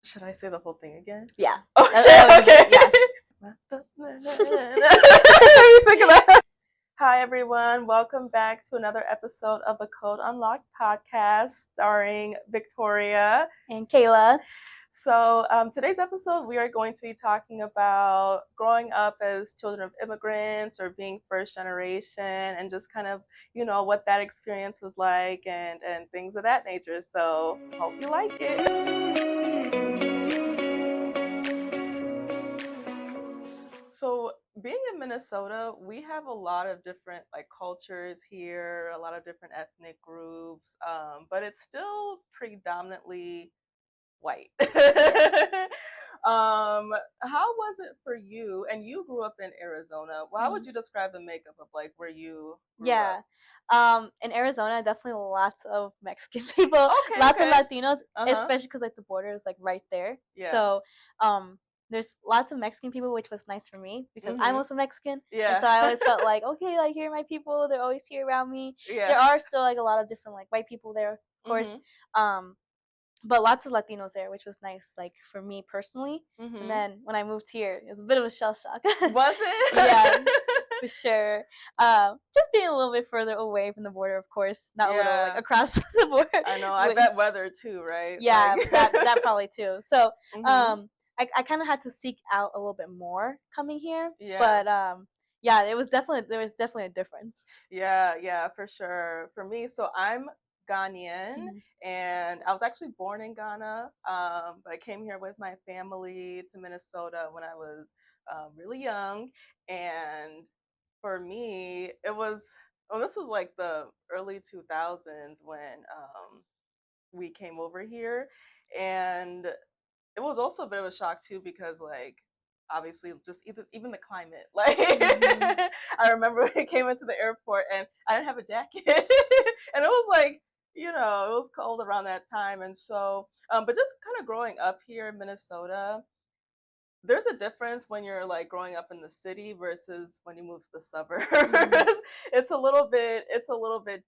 Should I say the whole thing again? Yeah. Okay. Yeah. Let me think of that. Hi, everyone. Welcome back to another episode of the Code Unlocked podcast starring Victoria and Kayla. So today's episode, we are going to be talking about growing up as children of immigrants or being first generation and just kind of, what that experience was like and things of that nature. So hope you like it. So being in Minnesota, we have a lot of different cultures here, a lot of different ethnic groups, but it's still predominantly white. How was it for you? And you grew up in Arizona. How would you describe the makeup of where you grew up? In Arizona, definitely lots of Mexican people, lots of Latinos, especially because the border is right there. Yeah. So, there's lots of Mexican people, which was nice for me because I'm also Mexican. Yeah. And so I always felt okay, here are my people. They're always here around me. Yeah. There are still a lot of different white people there, of course. But lots of Latinos there, which was nice, for me personally. And then when I moved here, it was a bit of a shell shock. Was it? Yeah, for sure. Just being a little bit further away from the border, of course, not a little across the border. I know. I bet weather too, right? Yeah, that probably too. So, I kind of had to seek out a little bit more coming here. Yeah. But yeah, there was definitely a difference. Yeah, for sure. For me, so I'm Ghanaian, and I was actually born in Ghana, but I came here with my family to Minnesota when I was really young. And for me, it was, this was the early 2000s when we came over here. And it was also a bit of a shock too because obviously just even the climate I remember we came into the airport and I didn't have a jacket and it was it was cold around that time. And so but just kind of growing up here in Minnesota, there's a difference when you're growing up in the city versus when you move to the suburbs. It's a little bit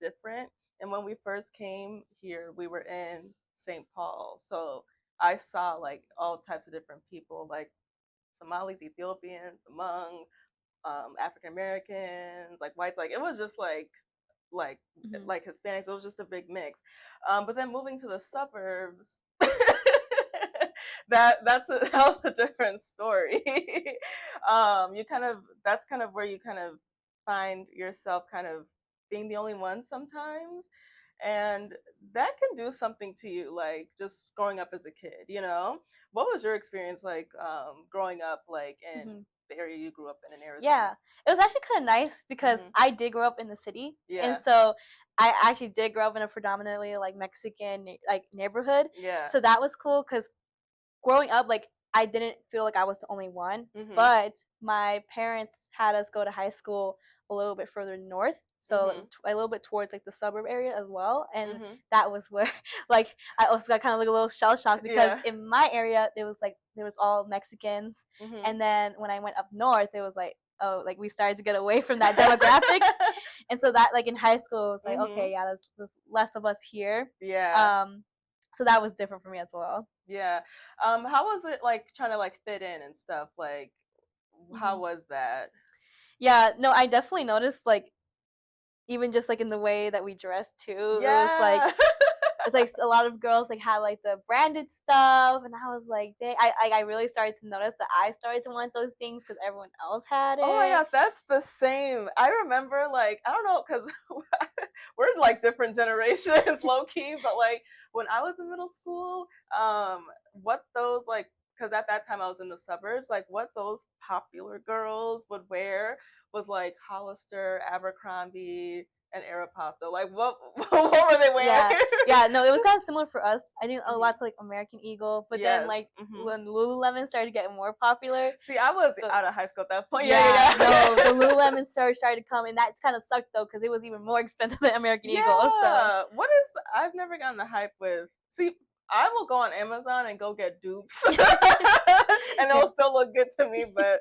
different. And when we first came here, we were in St. Paul, so I saw all types of different people, Somalis, Ethiopians, Hmong, African Americans, whites. It was just like Hispanics. It was just a big mix. But then moving to the suburbs, that's a different story. You kind of that's kind of where you kind of find yourself kind of being the only one sometimes, and that can do something to you, just growing up as a kid. What was your experience growing up in the area you grew up in Arizona? Yeah, it was actually kind of nice because I did grow up in the city, and so I actually did grow up in a predominantly Mexican neighborhood. Yeah, so that was cool because growing up, I didn't feel I was the only one, but my parents had us go to high school a little bit further north, so a little bit towards the suburb area as well, and that was where I also got kind of a little shell shocked because in my area there was all Mexicans, and then when I went up north it was we started to get away from that demographic, and so that in high school it was okay, yeah, there's less of us here. Yeah. So that was different for me as well. Yeah. How was it trying to fit in and stuff? How was that? Yeah, no, I definitely noticed even just in the way that we dressed too. Yeah. It was it's a lot of girls had the branded stuff, and I was I really started to notice that I started to want those things because everyone else had it. Oh my gosh, that's the same. I remember I don't know, because we're different generations, low key, but when I was in middle school, what those because at that time I was in the suburbs, what those popular girls would wear was Hollister, Abercrombie, and Aeropostale. What were they wearing? Yeah, no, it was kind of similar for us. I knew a lot to American Eagle, but then when Lululemon started getting more popular. See, I was out of high school at that point. Yeah. No, the Lululemon started to come, and that kind of sucked though because it was even more expensive than American Eagle. So. I've never gotten the hype with. See, I will go on Amazon and go get dupes, and it'll still look good to me. But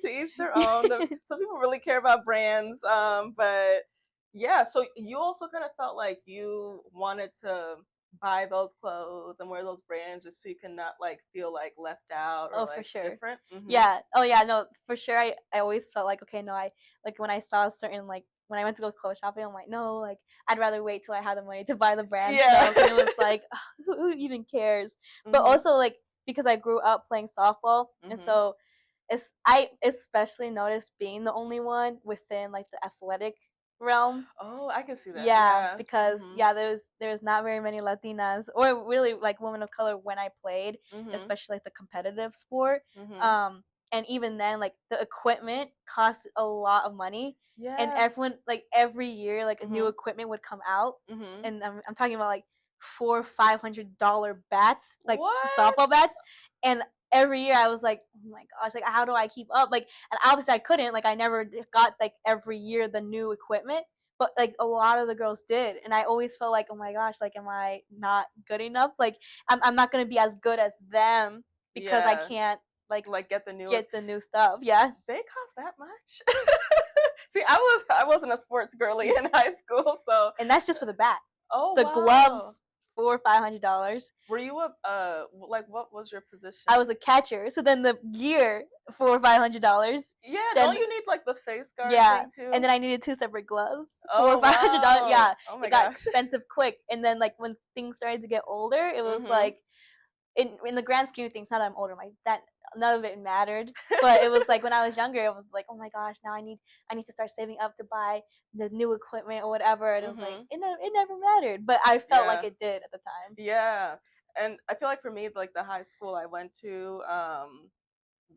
to each their own. Some people really care about brands, but yeah. So you also kind of felt you wanted to buy those clothes and wear those brands just so you can not like feel like left out or like for sure. different. Mm-hmm. Yeah. Oh yeah, no, for sure. I always felt like, okay, no, I like when I saw certain, like when I went to go clothes shopping, I'm like, no, like I'd rather wait till I have the money to buy the brand stuff. And it was like, who even cares? Mm-hmm. But also like because I grew up playing softball, and so I especially noticed being the only one within like the athletic realm. Oh, I can see that. Yeah, because there's not very many Latinas or really like women of color when I played, especially like the competitive sport. And even then, like the equipment costs a lot of money. Yeah. And everyone, like every year, like a new equipment would come out, and I'm talking about like $400-500 bats, like softball bats, and every year I was like, oh my gosh, like how do I keep up? Like, and obviously I couldn't, like I never got like every year the new equipment, but like a lot of the girls did, and I always felt like, oh my gosh, like am I not good enough? Like I'm not gonna be as good as them because I can't like get the new stuff. Yeah, they cost that much. See, I wasn't a sports girly in high school, so and that's just for the bat. Oh, the gloves $400-500. Were you a like what was your position? I was a catcher, so then the gear $400-500. Yeah, then, don't you need like the face guard thing too? And then I needed 2 separate gloves. $400-500. Yeah, oh my it got expensive quick. And then like when things started to get older, it was like in the grand scheme of things. Now that I'm older, like that none of it mattered. But it was like when I was younger, it was like, oh my gosh, now I need to start saving up to buy the new equipment or whatever. And it was like it never mattered, but I felt like it did at the time. Yeah, and I feel like for me, like the high school I went to,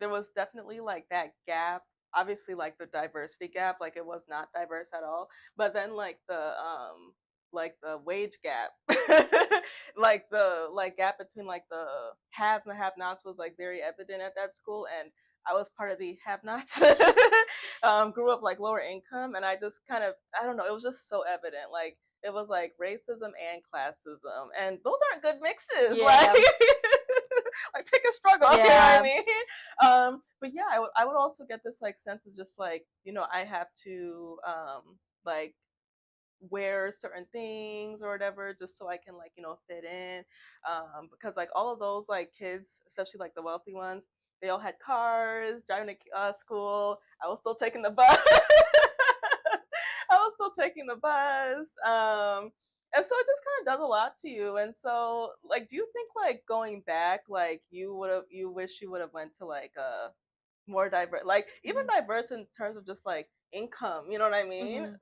there was definitely like that gap. Obviously, like the diversity gap, like it was not diverse at all. But then like the wage gap, like the gap between like the haves and the have-nots was like very evident at that school, and I was part of the have-nots. Grew up like lower income, and I just kind of, I don't know, it was just so evident. Like it was like racism and classism, and those aren't good mixes. Yeah. Like pick a struggle. Yeah. You know what I mean? But yeah, I would also get this like sense of just like, you know, I have to like wear certain things or whatever just so I can like, you know, fit in. Because like all of those like kids, especially like the wealthy ones, they all had cars, driving to school. I was still taking the bus. I was still taking the bus. And so it just kind of does a lot to you. And so, like, do you think like going back, like you wish you would have went to like a more diverse, like even diverse in terms of just like income, you know what I mean?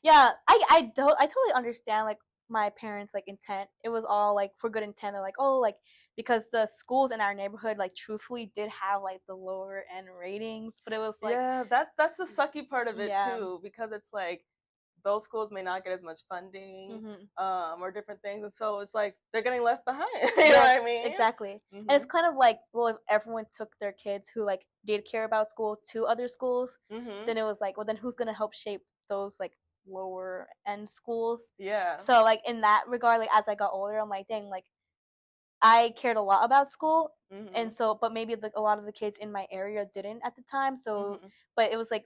Yeah, I totally understand like my parents like intent. It was all like for good intent. They're like, oh, like because the schools in our neighborhood like truthfully did have like the lower end ratings, but it was like, yeah, that's the sucky part of it too, because it's like those schools may not get as much funding or different things, and so it's like they're getting left behind. You know what I mean? Exactly. And it's kind of like, well, if everyone took their kids who like did care about school to other schools, then it was like, well, then who's gonna help shape those like lower end schools? Yeah. So like in that regard, like as I got older, I'm like, dang, like I cared a lot about school, and so but maybe a lot of the kids in my area didn't at the time. So but it was like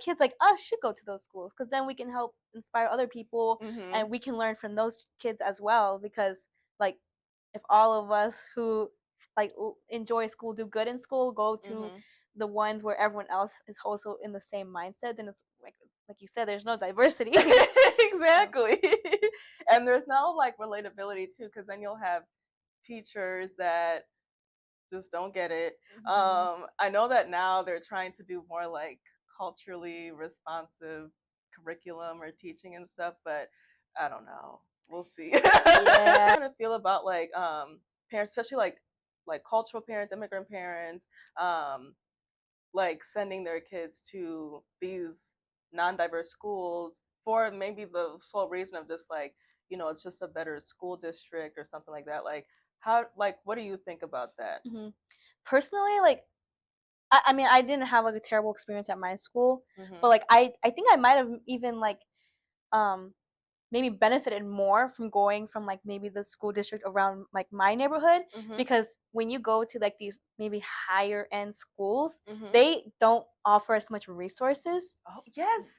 kids like us should go to those schools because then we can help inspire other people, and we can learn from those kids as well, because like if all of us who like enjoy school, do good in school, go to the ones where everyone else is also in the same mindset, then it's like you said, there's no diversity. Exactly. And there's no like relatability too, because then you'll have teachers that just don't get it. I know that now they're trying to do more like culturally responsive curriculum or teaching and stuff, but I don't know. We'll see. Yeah. How do you feel about like parents, especially like cultural parents, immigrant parents, like sending their kids to these non-diverse schools for maybe the sole reason of just like, you know, it's just a better school district or something like that. Like how, like what do you think about that? Personally, like I mean, I didn't have like a terrible experience at my school, but like I think I might have even like maybe benefited more from going from like maybe the school district around like my neighborhood, because when you go to like these maybe higher end schools, they don't offer as much resources. Oh, yes.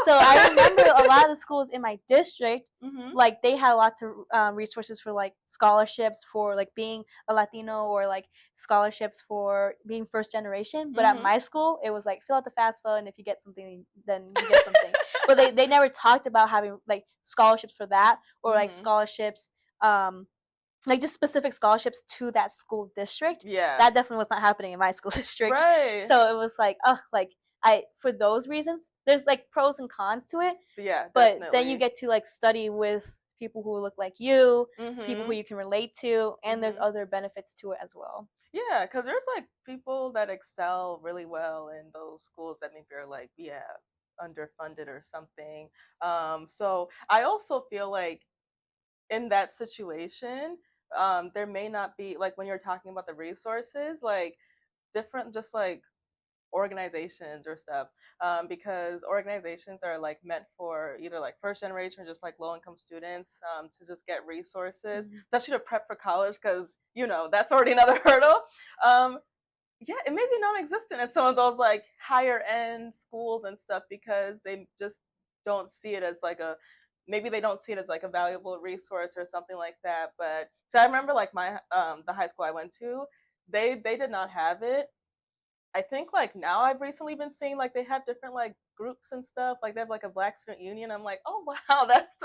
So I remember a lot of the schools in my district, like they had lots of resources for like scholarships for like being a Latino, or like scholarships for being first generation. But at my school, it was like fill out the FAFSA, and if you get something, then you get something. But they never talked about having like scholarships for that, or like scholarships, like just specific scholarships to that school district. Yeah, that definitely was not happening in my school district. Right. So it was like, like for those reasons, there's like pros and cons to it. Yeah, but definitely. Then you get to like study with people who look like you, people who you can relate to, and there's other benefits to it as well. Yeah, because there's like people that excel really well in those schools that maybe are like, underfunded or something. So I also feel like in that situation, there may not be, like when you're talking about the resources, like different, just like organizations or stuff, because organizations are like meant for either like first generation or just like low income students, to just get resources, especially to prep for college, because that's already another hurdle. Yeah, it may be non-existent in some of those like higher end schools and stuff, because they just don't see it as like maybe they don't see it as like a valuable resource or something like that. But so I remember like my the high school I went to, they did not have it. I think like now I've recently been seeing like they have different like groups and stuff. Like they have like a Black Student Union. I'm like, oh wow, that's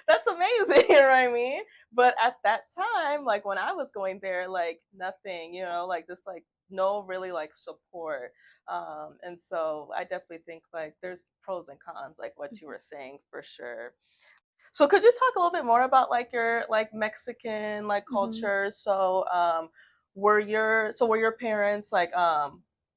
that's amazing. You know what I mean? But at that time, like when I was going there, like nothing. Like just like no really like support. And so I definitely think like there's pros and cons, like what you were saying, for sure. So could you talk a little bit more about like your like Mexican like culture? So were your parents like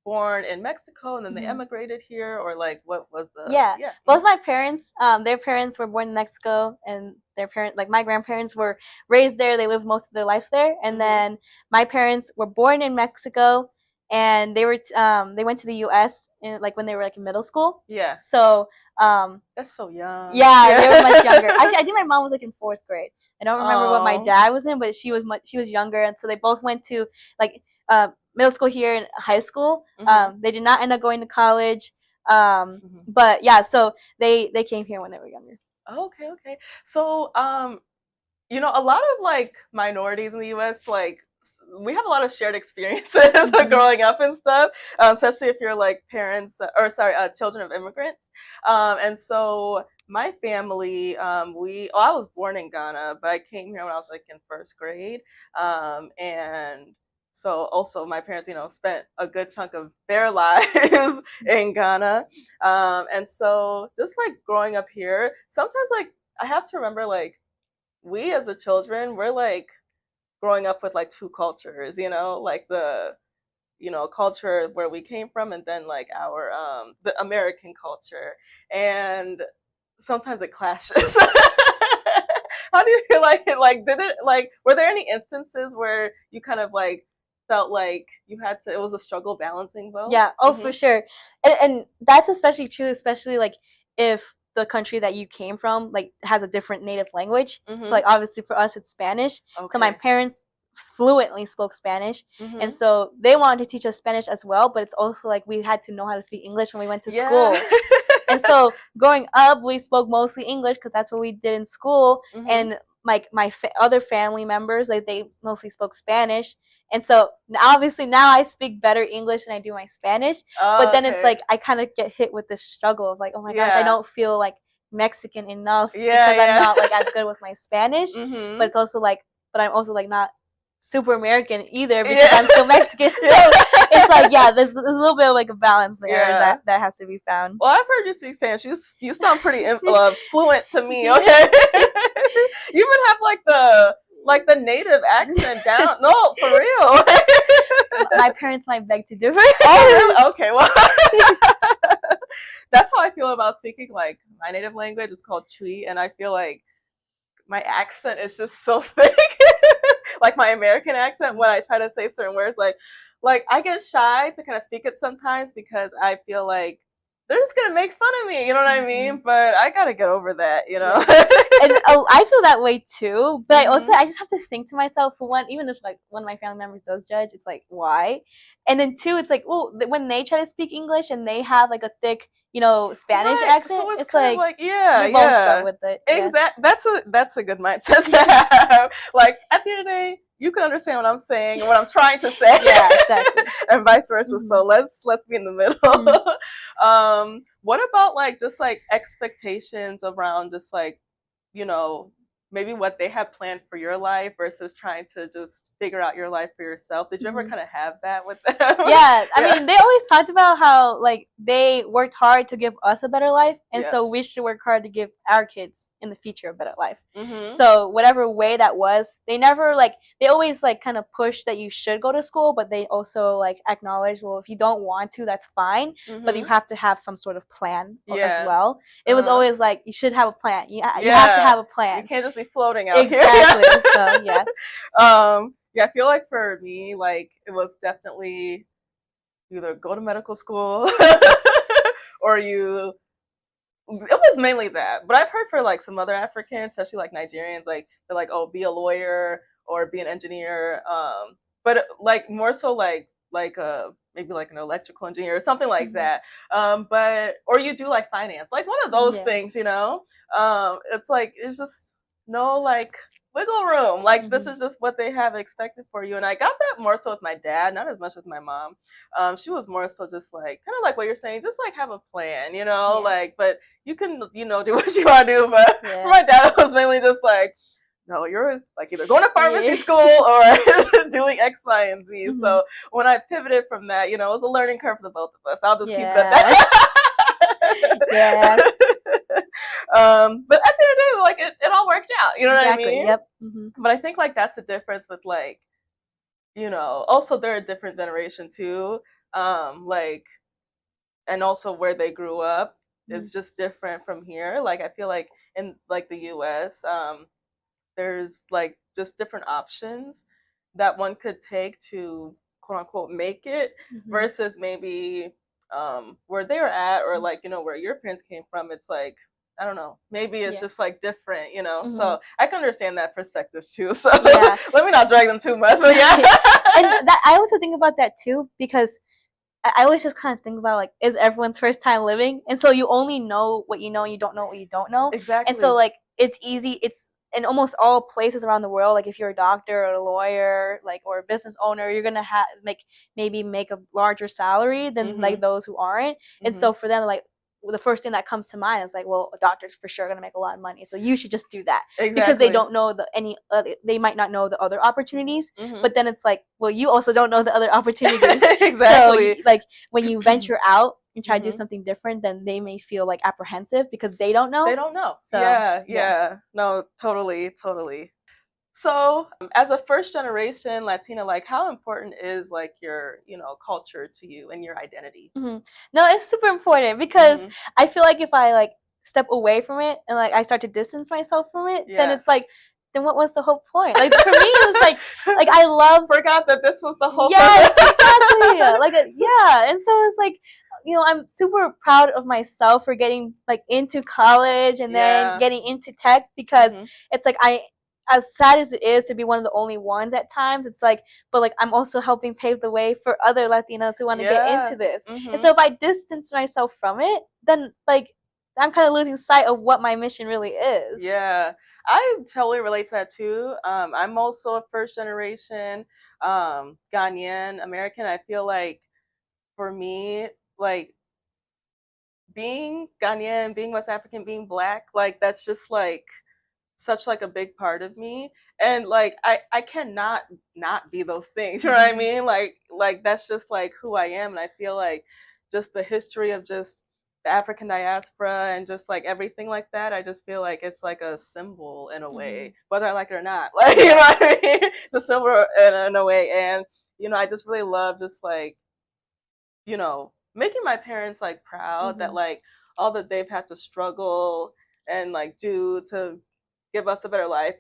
born in Mexico and then they emigrated here, or like what was the Yeah. Both my parents, their parents were born in Mexico, and their parents, like my grandparents, were raised there. They lived most of their life there. And then my parents were born in Mexico, and they went to the US in, like when they were like in middle school. Yeah. So that's so young. Yeah, they were much younger. Actually, I think my mom was like in 4th grade. I don't remember what my dad was in, but she was younger, and so they both went to like middle school here and high school. They did not end up going to college. But yeah, so they came here when they were younger. Okay. So a lot of like minorities in the US, like we have a lot of shared experiences growing up and stuff, especially if you're like children of immigrants. And so my family, I was born in Ghana, but I came here when I was like in 1st grade. And so also my parents, spent a good chunk of their lives in Ghana. And so just like growing up here, sometimes like I have to remember like we as the children, we're like growing up with like two cultures, like the culture where we came from, and then like our the American culture, and sometimes it clashes. How do you feel like it, like did it, like were there any instances where you kind of like felt like it was a struggle balancing both? Yeah, for sure. And that's especially true, especially like if the country that you came from like has a different native language. So like obviously for us it's Spanish. So my parents fluently spoke Spanish, and so they wanted to teach us Spanish as well, but it's also like we had to know how to speak English when we went to school. And so growing up we spoke mostly English because that's what we did in school. And like my other family members, like they mostly spoke Spanish, and so obviously now I speak better English than I do my Spanish. But then it's like I kind of get hit with this struggle of like, oh my gosh, I don't feel like Mexican enough because I'm not like as good with my Spanish. But it's also like, but I'm also like not super American either because I'm still Mexican. So it's like, there's a little bit of like a balance there that has to be found. Well, I've heard you speak Spanish. You sound pretty fluent to me. Okay. You even have like the native accent down. No, for real. My parents might beg to differ. Oh, really? Okay, well, that's how I feel about speaking like my native language. Is called Chui, and I feel like my accent is just so thick. Like my American accent, when I try to say certain words, like I get shy to kind of speak it sometimes because I feel like they're just gonna make fun of me, you know what I mean? But I gotta get over that, you know. And I feel that way too, but I just have to think to myself, for one, even if like one of my family members does judge, it's like, why? And then two, it's like, well, when they try to speak English and they have like a thick, Spanish accent, so it's kind like yeah, we both struggle with it. Exactly. That's a good mindset to have. Like at the end of the day, you can understand what I'm saying and what I'm trying to say. Yeah, exactly. And vice versa. So let's be in the middle. What about like just like expectations around just like, maybe what they have planned for your life versus trying to just figure out your life for yourself? Did you ever kind of have that with them? Yeah, I mean, they always talked about how like they worked hard to give us a better life, and so we should work hard to give our kids in the future a better life. So whatever way that was, they never they always kind of push that you should go to school, but they also acknowledge, well, if you don't want to, that's fine, but you have to have some sort of plan as well. It was always like, you should have a plan. You have to have a plan. You can't just be floating out here. Exactly. So yeah. Yeah, I feel like for me, it was definitely either go to medical school or it was mainly that. But I've heard for some other Africans, especially Nigerians, they're like, oh, be a lawyer or be an engineer. But more so maybe an electrical engineer or something like that. Or you do finance, one of those things, it's it's just no wiggle room. This is just what they have expected for you. And I got that more so with my dad, not as much with my mom. She was more so just kind of what you're saying, just have a plan, but you can, do what you want to do. But for my dad, it was mainly just no, you're either going to pharmacy school or doing X, Y, and Z. So when I pivoted from that, it was a learning curve for the both of us. I'll just keep that. Yeah. But at the end of the day, it all worked out. You know what I mean? Yep. But I think that's the difference with also they're a different generation too. And also where they grew up is just different from here. I feel in the US, there's just different options that one could take to quote unquote make it versus maybe where they're at or where your parents came from. It's I don't know, maybe it's just different, so I can understand that perspective too. So let me not drag them too much, but yeah. And I also think about that too, because I always just kind of think about is everyone's first time living, and so you only know what you know, and you don't know what you don't know. Exactly. And so it's easy. It's in almost all places around the world. If you're a doctor or a lawyer, or a business owner, you're gonna maybe make a larger salary than those who aren't. And so for them, the first thing that comes to mind is well, a doctor's for sure gonna make a lot of money, so you should just do that. Exactly. Because they don't know they might not know the other opportunities. But then it's well, you also don't know the other opportunities. Exactly. So when you venture out and try to do something different, then they may feel apprehensive because they don't know. So yeah. No, totally. So as a first generation Latina, how important is your culture to you and your identity? No, it's super important, because I feel if I step away from it and I start to distance myself from it, then it's then what was the whole point? For me, it was I forgot that this was the whole yes, exactly. Yeah, and so it's I'm super proud of myself for getting into college and then getting into tech, because it's as sad as it is to be one of the only ones at times, it's but I'm also helping pave the way for other Latinos who want to get into this. And so if I distance myself from it, then I'm kind of losing sight of what my mission really is. Yeah, I totally relate to that too. I'm also a first generation Ghanaian American. I feel for me, being Ghanaian, being West African, being Black, that's just such a big part of me, and I cannot not be those things. You know what I mean? That's just who I am, and I feel just the history of just the African diaspora and just everything that, I just feel it's a symbol in a way, whether I like it or not. You know what I mean? It's a symbol in a way, and I just really love just making my parents proud that all that they've had to struggle and do to give us a better life,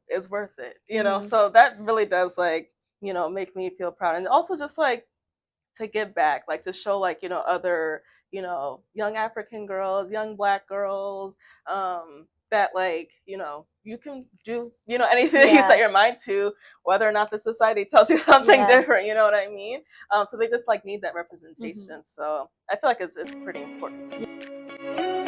is worth it, so that really does make me feel proud, and also just to give back, to show other you know, young African girls, young Black girls, that like, you know, you can do, you know, anything you set your mind to, whether or not the society tells you something different, you know what I mean? So they just like need that representation. So I feel like it's pretty important to me.